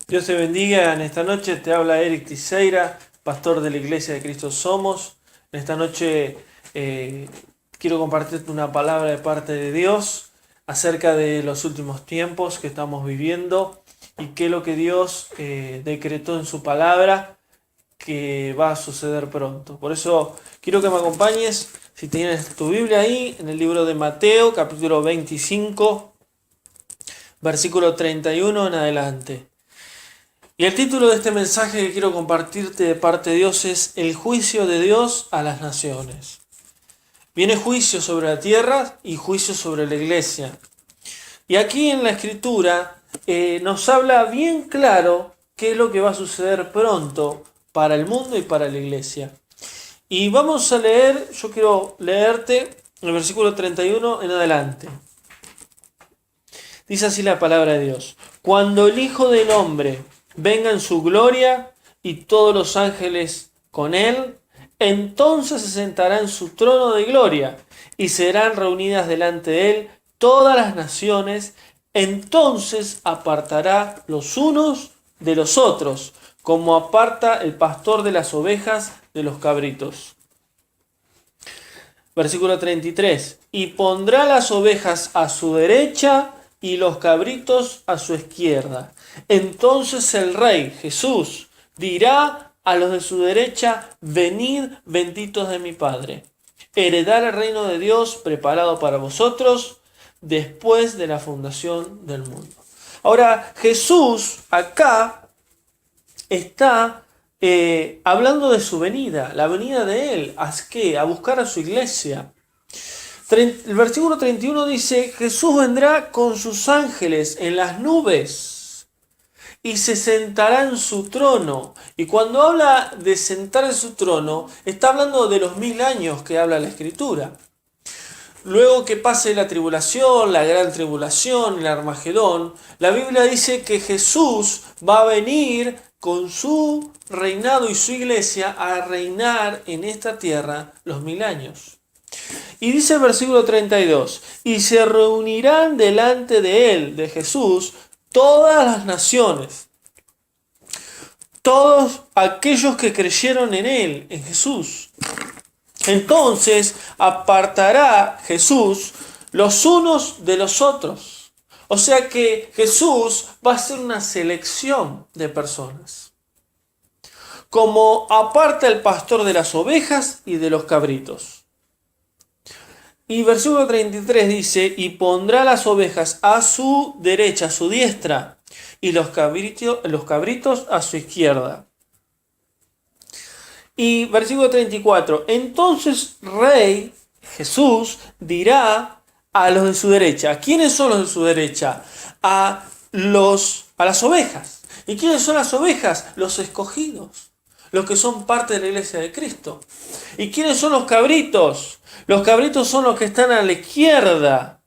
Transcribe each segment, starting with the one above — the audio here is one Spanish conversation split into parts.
Dios te bendiga. En esta noche te habla Eric Tiseira, pastor de la Iglesia de Cristo Somos. En esta noche quiero compartirte una palabra de parte de Dios acerca de los últimos tiempos que estamos viviendo y qué es lo que Dios decretó en su palabra que va a suceder pronto. Por eso quiero que me acompañes, si tienes tu Biblia ahí, en el libro de Mateo, capítulo 25, versículo 31 en adelante. Y el título de este mensaje que quiero compartirte de parte de Dios es El juicio de Dios a las naciones. Viene juicio sobre la tierra y juicio sobre la iglesia. Y aquí en la escritura nos habla bien claro qué es lo que va a suceder pronto para el mundo y para la iglesia. Y vamos a leer, yo quiero leerte el versículo 31 en adelante. Dice así la palabra de Dios. Cuando el Hijo del Hombre venga en su gloria y todos los ángeles con él, entonces se sentará en su trono de gloria y serán reunidas delante de él todas las naciones. Entonces apartará los unos de los otros, como aparta el pastor de las ovejas de los cabritos. Versículo 33. Y pondrá las ovejas a su derecha y los cabritos a su izquierda. Entonces el Rey, Jesús, dirá a los de su derecha: venid, benditos de mi Padre, heredad el reino de Dios preparado para vosotros después de la fundación del mundo. Ahora, Jesús acá está hablando de su venida, la venida de Él. ¿A qué? A buscar a su iglesia. El versículo 31 dice: Jesús vendrá con sus ángeles en las nubes y se sentará en su trono. Y cuando habla de sentar en su trono, está hablando de los 1000 años que habla la Escritura. Luego que pase la tribulación, la gran tribulación, el Armagedón, la Biblia dice que Jesús va a venir con su reinado y su iglesia a reinar en esta tierra los 1000 años. Y dice el versículo 32, y se reunirán delante de él, de Jesús, todas las naciones, todos aquellos que creyeron en él, en Jesús. Entonces apartará Jesús los unos de los otros. O sea que Jesús va a hacer una selección de personas, como aparta el pastor de las ovejas y de los cabritos. Y versículo 33 dice: y pondrá las ovejas a su derecha, a su diestra, y los cabritos a su izquierda. Y versículo 34, entonces Rey Jesús dirá a los de su derecha. ¿Quiénes son los de su derecha? A las ovejas. ¿Y quiénes son las ovejas? Los escogidos, los que son parte de la iglesia de Cristo. ¿Y quiénes son los cabritos? Los cabritos son los que están a la izquierda.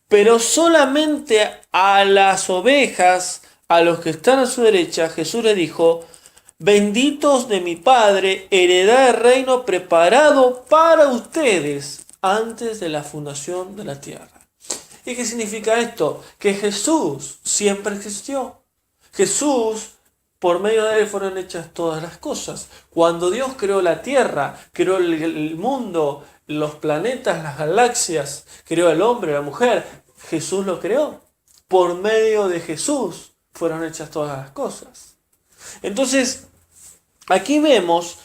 Pero solamente a las ovejas, a los que están a su derecha, Jesús le dijo: benditos de mi Padre, heredad del reino preparado para ustedes antes de la fundación de la tierra. ¿Y qué significa esto? Que Jesús siempre existió. Jesús, por medio de él fueron hechas todas las cosas. Cuando Dios creó la tierra, creó el mundo, los planetas, las galaxias, creó el hombre, la mujer, Jesús lo creó. Por medio de Jesús fueron hechas todas las cosas. Entonces, aquí vemos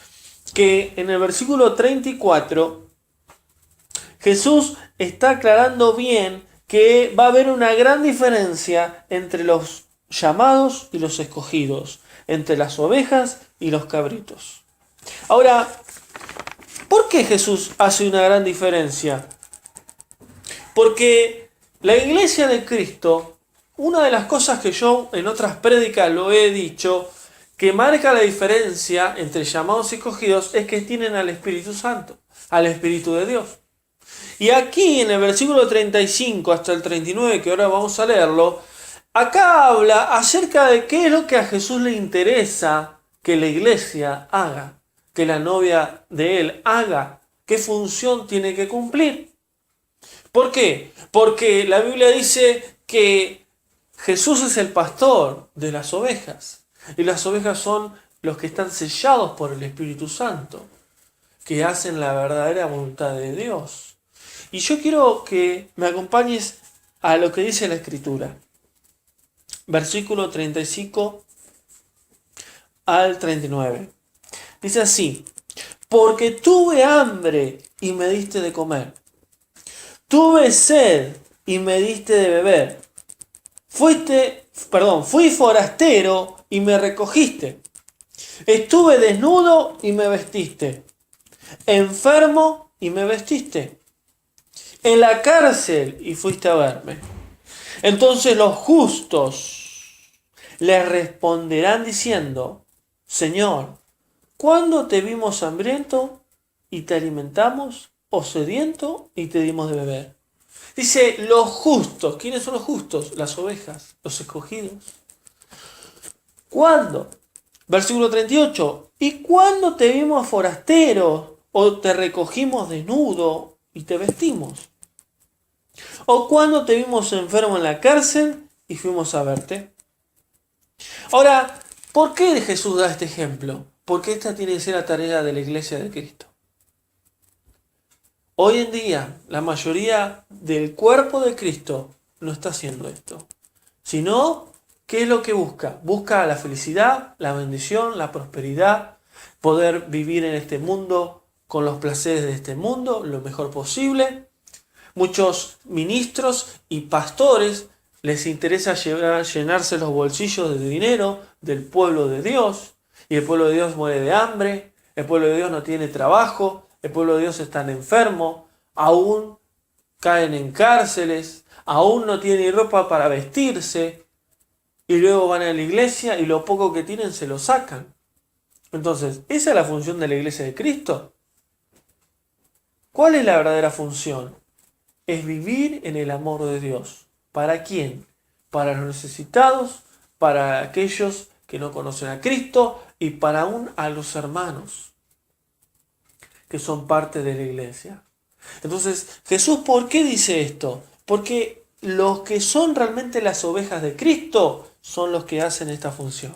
que en el versículo 34, Jesús está aclarando bien que va a haber una gran diferencia entre los llamados y los escogidos, entre las ovejas y los cabritos. Ahora, ¿por qué Jesús hace una gran diferencia? Porque la iglesia de Cristo, una de las cosas que yo en otras prédicas lo he dicho, que marca la diferencia entre llamados y escogidos, es que tienen al Espíritu Santo, al Espíritu de Dios. Y aquí en el versículo 35 hasta el 39, que ahora vamos a leerlo, acá habla acerca de qué es lo que a Jesús le interesa que la iglesia haga, que la novia de él haga, qué función tiene que cumplir. ¿Por qué? Porque la Biblia dice que Jesús es el pastor de las ovejas. Y las ovejas son los que están sellados por el Espíritu Santo, que hacen la verdadera voluntad de Dios. Y yo quiero que me acompañes a lo que dice la Escritura. Versículo 35 al 39. Dice así: porque tuve hambre y me diste de comer. Tuve sed y me diste de beber. Fui forastero y me recogiste. Estuve desnudo y me vestiste. Enfermo y me vestiste. En la cárcel y fuiste a verme. Entonces los justos le responderán diciendo: Señor, ¿cuándo te vimos hambriento y te alimentamos, o sediento y te dimos de beber? Dice los justos. ¿Quiénes son los justos? Las ovejas, los escogidos. ¿Cuándo? Versículo 38. ¿Y cuándo te vimos forastero o te recogimos desnudo y te vestimos? ¿O cuándo te vimos enfermo en la cárcel y fuimos a verte? Ahora, ¿por qué Jesús da este ejemplo? Porque esta tiene que ser la tarea de la iglesia de Cristo. Hoy en día, la mayoría del cuerpo de Cristo no está haciendo esto. Sino, ¿qué es lo que busca? Busca la felicidad, la bendición, la prosperidad, poder vivir en este mundo con los placeres de este mundo lo mejor posible. Muchos ministros y pastores les interesa llenarse los bolsillos de dinero del pueblo de Dios, y el pueblo de Dios muere de hambre, el pueblo de Dios no tiene trabajo, el pueblo de Dios está enfermo, aún caen en cárceles, aún no tienen ropa para vestirse, y luego van a la iglesia y lo poco que tienen se lo sacan. Entonces, ¿esa es la función de la iglesia de Cristo? ¿Cuál es la verdadera función? Es vivir en el amor de Dios. ¿Para quién? Para los necesitados, para aquellos que no conocen a Cristo y para aún a los hermanos que son parte de la iglesia. Entonces, Jesús, ¿por qué dice esto? Porque los que son realmente las ovejas de Cristo son los que hacen esta función.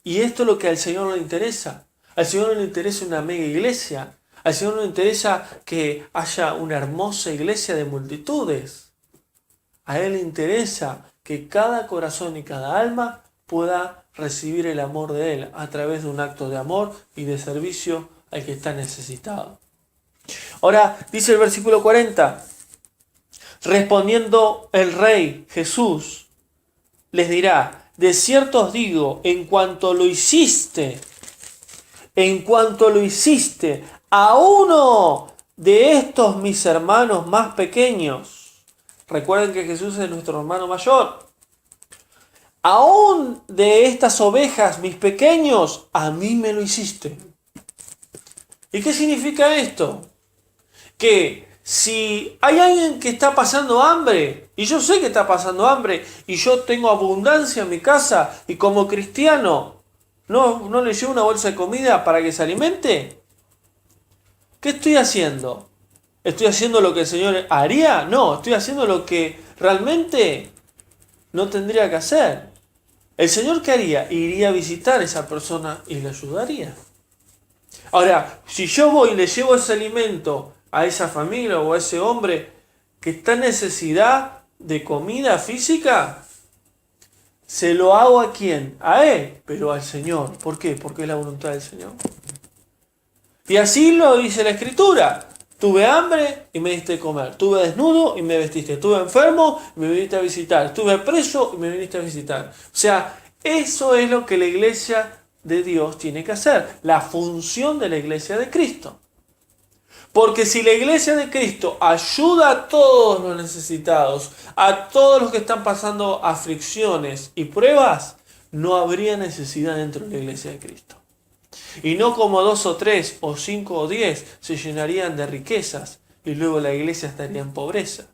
Y esto es lo que al Señor le interesa. Al Señor no le interesa una mega iglesia. Al Señor no le interesa que haya una hermosa iglesia de multitudes. A Él le interesa que cada corazón y cada alma pueda recibir el amor de Él a través de un acto de amor y de servicio al que está necesitado. Ahora dice el versículo 40, respondiendo el Rey Jesús, les dirá: de cierto os digo, en cuanto lo hiciste a uno de estos mis hermanos más pequeños, recuerden que Jesús es nuestro hermano mayor, aún de estas ovejas, mis pequeños, a mí me lo hiciste. ¿Y qué significa esto? Que si hay alguien que está pasando hambre, y yo sé que está pasando hambre, y yo tengo abundancia en mi casa, y como cristiano no le llevo una bolsa de comida para que se alimente, ¿qué estoy haciendo? ¿Estoy haciendo lo que el Señor haría? No, estoy haciendo lo que realmente no tendría que hacer. ¿El Señor qué haría? Iría a visitar a esa persona y le ayudaría. Ahora, si yo voy y le llevo ese alimento a esa familia o a ese hombre que está en necesidad de comida física, ¿se lo hago a quién? A Él, pero al Señor. ¿Por qué? Porque es la voluntad del Señor. Y así lo dice la Escritura. Tuve hambre y me diste de comer. Estuve desnudo y me vestiste. Estuve enfermo y me viniste a visitar. Estuve preso y me viniste a visitar. O sea, eso es lo que la iglesia de Dios tiene que hacer. La función de la iglesia de Cristo. Porque si la iglesia de Cristo ayuda a todos los necesitados, a todos los que están pasando aflicciones y pruebas, no habría necesidad dentro de la iglesia de Cristo. Y no como 2 o 3 o 5 o 10 se llenarían de riquezas y luego la iglesia estaría en pobreza.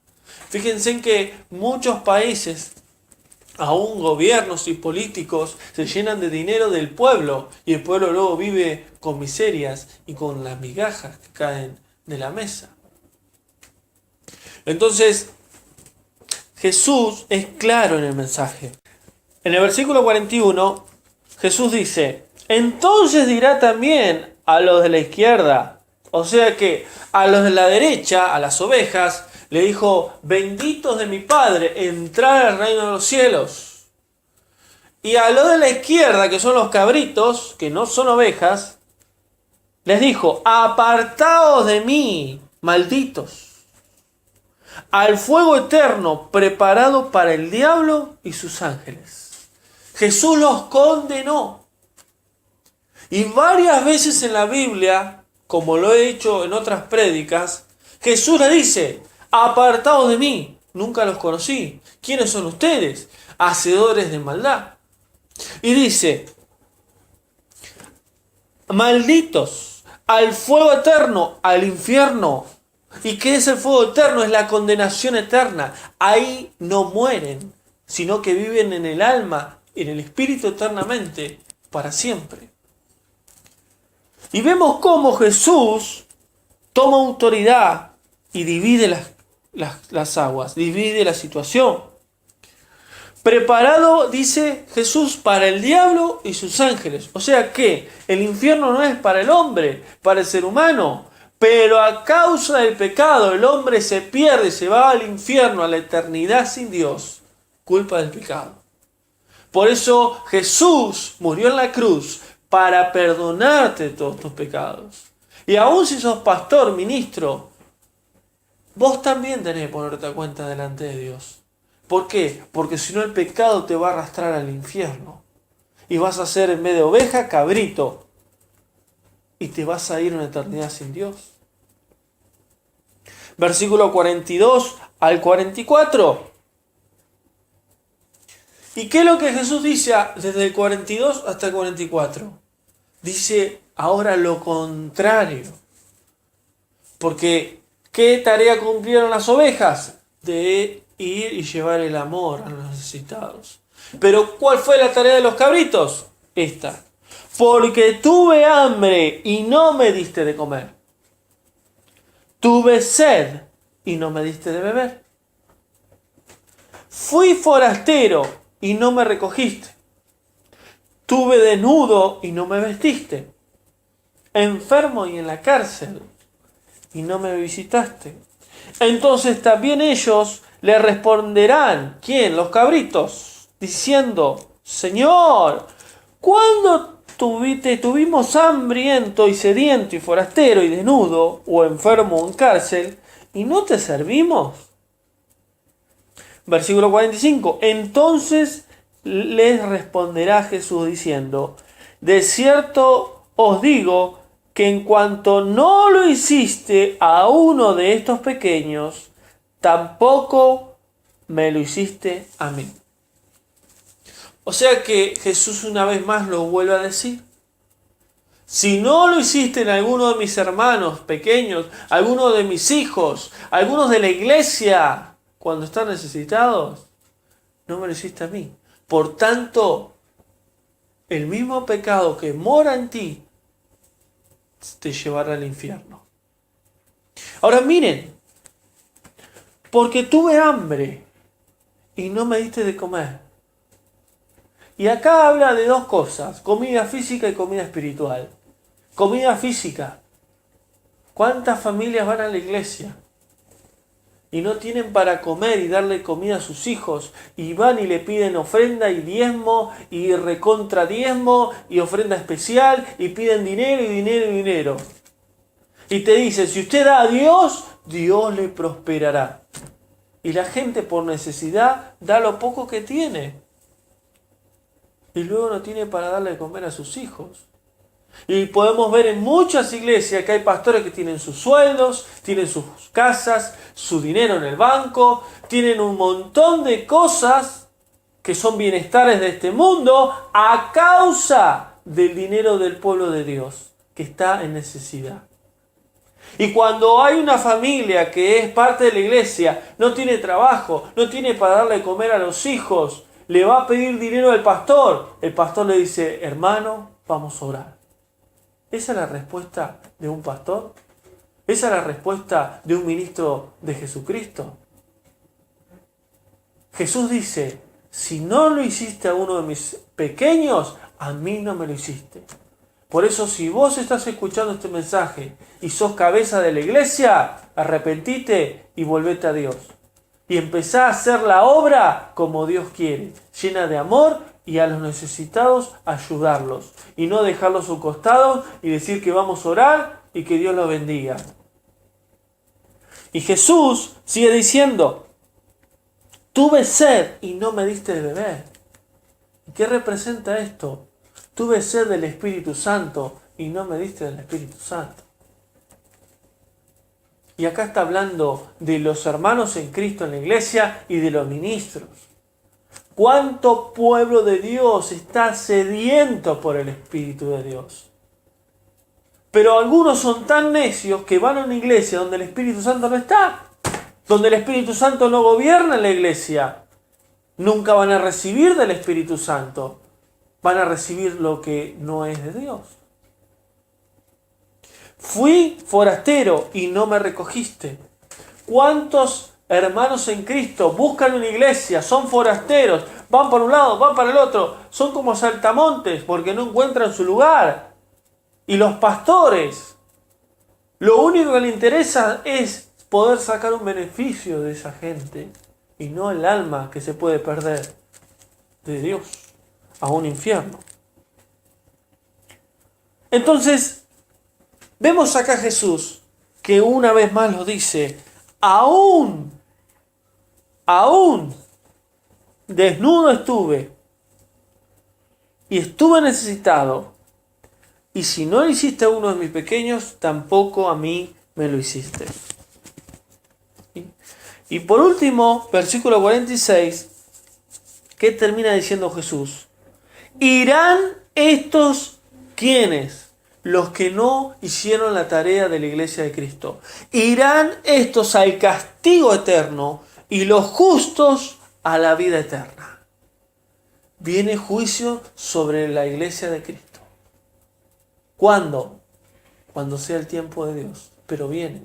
Fíjense en que muchos países, aún gobiernos y políticos, se llenan de dinero del pueblo y el pueblo luego vive con miserias y con las migajas que caen de la mesa. Entonces, Jesús es claro en el mensaje. En el versículo 41, Jesús dice, entonces dirá también a los de la izquierda, o sea que a los de la derecha, a las ovejas, le dijo, benditos de mi Padre, entrar al reino de los cielos. Y a los de la izquierda, que son los cabritos, que no son ovejas, les dijo, apartaos de mí, malditos, al fuego eterno preparado para el diablo y sus ángeles. Jesús los condenó. Y varias veces en la Biblia, como lo he hecho en otras prédicas, Jesús le dice, apartaos de mí, nunca los conocí. ¿Quiénes son ustedes? Hacedores de maldad. Y dice, malditos, al fuego eterno, al infierno. ¿Y qué es el fuego eterno? Es la condenación eterna. Ahí no mueren, sino que viven en el alma, en el espíritu eternamente, para siempre. Y vemos cómo Jesús toma autoridad y divide las aguas, divide la situación. Preparado, dice Jesús, para el diablo y sus ángeles. O sea que el infierno no es para el hombre, para el ser humano. Pero a causa del pecado el hombre se pierde, se va al infierno, a la eternidad sin Dios. Culpa del pecado. Por eso Jesús murió en la cruz para perdonarte todos tus pecados. Y aun si sos pastor, ministro, vos también tenés que ponerte a cuenta delante de Dios. ¿Por qué? Porque si no el pecado te va a arrastrar al infierno. Y vas a ser en vez de oveja, cabrito. Y te vas a ir una eternidad sin Dios. Versículo 42 al 44. ¿Y qué es lo que Jesús dice desde el 42 hasta el 44? Dice ahora lo contrario. Porque, ¿qué tarea cumplieron las ovejas? De ir y llevar el amor a los necesitados. Pero, ¿cuál fue la tarea de los cabritos? Esta. Porque tuve hambre y no me diste de comer. Tuve sed y no me diste de beber. Fui forastero y no me recogiste. Tuve desnudo y no me vestiste. Enfermo y en la cárcel y no me visitaste. Entonces también ellos le responderán, ¿quién? Los cabritos, diciendo, Señor, ¿cuándo tuvimos hambriento y sediento y forastero y desnudo o enfermo o en cárcel y no te servimos? Versículo 45. Entonces les responderá Jesús diciendo, de cierto os digo que en cuanto no lo hiciste a uno de estos pequeños, tampoco me lo hiciste a mí. O sea que Jesús una vez más lo vuelve a decir. Si no lo hiciste en alguno de mis hermanos pequeños, alguno de mis hijos, algunos de la iglesia, cuando están necesitados, no me lo hiciste a mí. Por tanto, el mismo pecado que mora en ti te llevará al infierno. Ahora miren, porque tuve hambre y no me diste de comer. Y acá habla de dos cosas, comida física y comida espiritual. Comida física. ¿Cuántas familias van a la iglesia y no tienen para comer y darle comida a sus hijos? Y van y le piden ofrenda y diezmo y recontra diezmo y ofrenda especial y piden dinero y dinero y dinero. Y te dicen, si usted da a Dios, Dios le prosperará. Y la gente por necesidad da lo poco que tiene. Y luego no tiene para darle de comer a sus hijos. Y podemos ver en muchas iglesias que hay pastores que tienen sus sueldos, tienen sus casas, su dinero en el banco, tienen un montón de cosas que son bienestares de este mundo a causa del dinero del pueblo de Dios que está en necesidad. Y cuando hay una familia que es parte de la iglesia, no tiene trabajo, no tiene para darle de comer a los hijos, le va a pedir dinero al pastor. El pastor le dice, hermano, vamos a orar. ¿Esa es la respuesta de un pastor? ¿Esa es la respuesta de un ministro de Jesucristo? Jesús dice, si no lo hiciste a uno de mis pequeños, a mí no me lo hiciste. Por eso, si vos estás escuchando este mensaje y sos cabeza de la iglesia, arrepentite y volvete a Dios. Y empezá a hacer la obra como Dios quiere, llena de amor, y a los necesitados ayudarlos. Y no dejarlos a un costado y decir que vamos a orar y que Dios los bendiga. Y Jesús sigue diciendo, tuve sed y no me diste de beber. ¿Y qué representa esto? Tuve sed del Espíritu Santo y no me diste del Espíritu Santo. Y acá está hablando de los hermanos en Cristo en la iglesia y de los ministros. ¿Cuánto pueblo de Dios está sediento por el Espíritu de Dios? Pero algunos son tan necios que van a una iglesia donde el Espíritu Santo no está, donde el Espíritu Santo no gobierna en la iglesia. Nunca van a recibir del Espíritu Santo. Van a recibir lo que no es de Dios. Fui forastero y no me recogiste. ¿Cuántos hermanos en Cristo buscan una iglesia, son forasteros, van por un lado, van para el otro, son como saltamontes porque no encuentran su lugar? Y los pastores, lo único que les interesa es poder sacar un beneficio de esa gente y no el alma que se puede perder de Dios a un infierno. Entonces, vemos acá a Jesús que una vez más lo dice, aún desnudo estuve y estuve necesitado, y si no lo hiciste a uno de mis pequeños, tampoco a mí me lo hiciste. Y por último, versículo 46, ¿qué termina diciendo Jesús? ¿Irán estos quiénes? Los que no hicieron la tarea de la iglesia de Cristo. Irán estos al castigo eterno y los justos a la vida eterna. Viene juicio sobre la iglesia de Cristo. ¿Cuándo? Cuando sea el tiempo de Dios. Pero viene.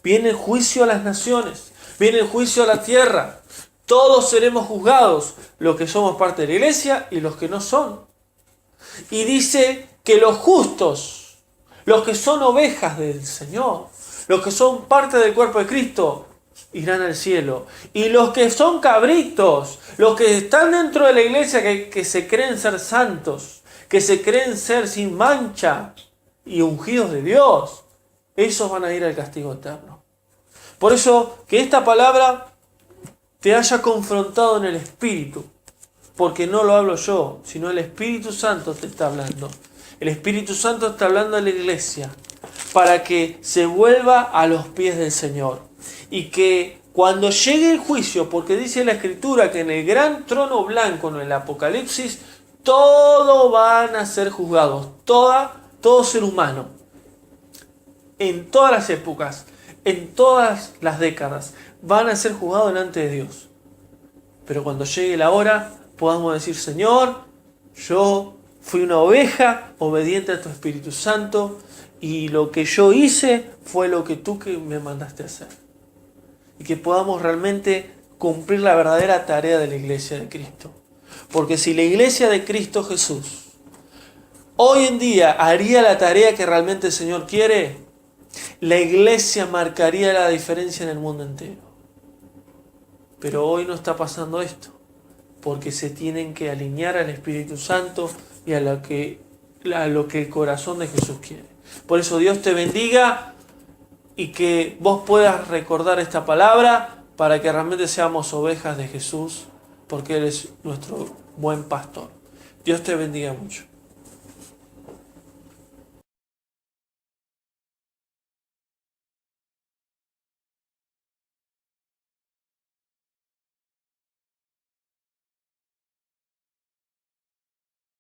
Viene el juicio a las naciones. Viene el juicio a la tierra. Todos seremos juzgados, los que somos parte de la iglesia y los que no son. Y dice que los justos, los que son ovejas del Señor, los que son parte del cuerpo de Cristo, irán al cielo. Y los que son cabritos, los que están dentro de la iglesia que se creen ser santos, que se creen ser sin mancha y ungidos de Dios, esos van a ir al castigo eterno. Por eso que esta palabra te haya confrontado en el Espíritu, porque no lo hablo yo, sino el Espíritu Santo te está hablando. El Espíritu Santo está hablando a la iglesia para que se vuelva a los pies del Señor. Y que cuando llegue el juicio, porque dice la Escritura que en el gran trono blanco, en el Apocalipsis, todos van a ser juzgados, todo ser humano, en todas las épocas, en todas las décadas, van a ser juzgados delante de Dios. Pero cuando llegue la hora, podamos decir, Señor, yo fui una oveja obediente a tu Espíritu Santo y lo que yo hice fue lo que tú que me mandaste a hacer. Y que podamos realmente cumplir la verdadera tarea de la iglesia de Cristo. Porque si la iglesia de Cristo Jesús hoy en día haría la tarea que realmente el Señor quiere, la iglesia marcaría la diferencia en el mundo entero. Pero hoy no está pasando esto, porque se tienen que alinear al Espíritu Santo y a lo que el corazón de Jesús quiere. Por eso Dios te bendiga y que vos puedas recordar esta palabra para que realmente seamos ovejas de Jesús, porque Él es nuestro buen pastor. Dios te bendiga mucho.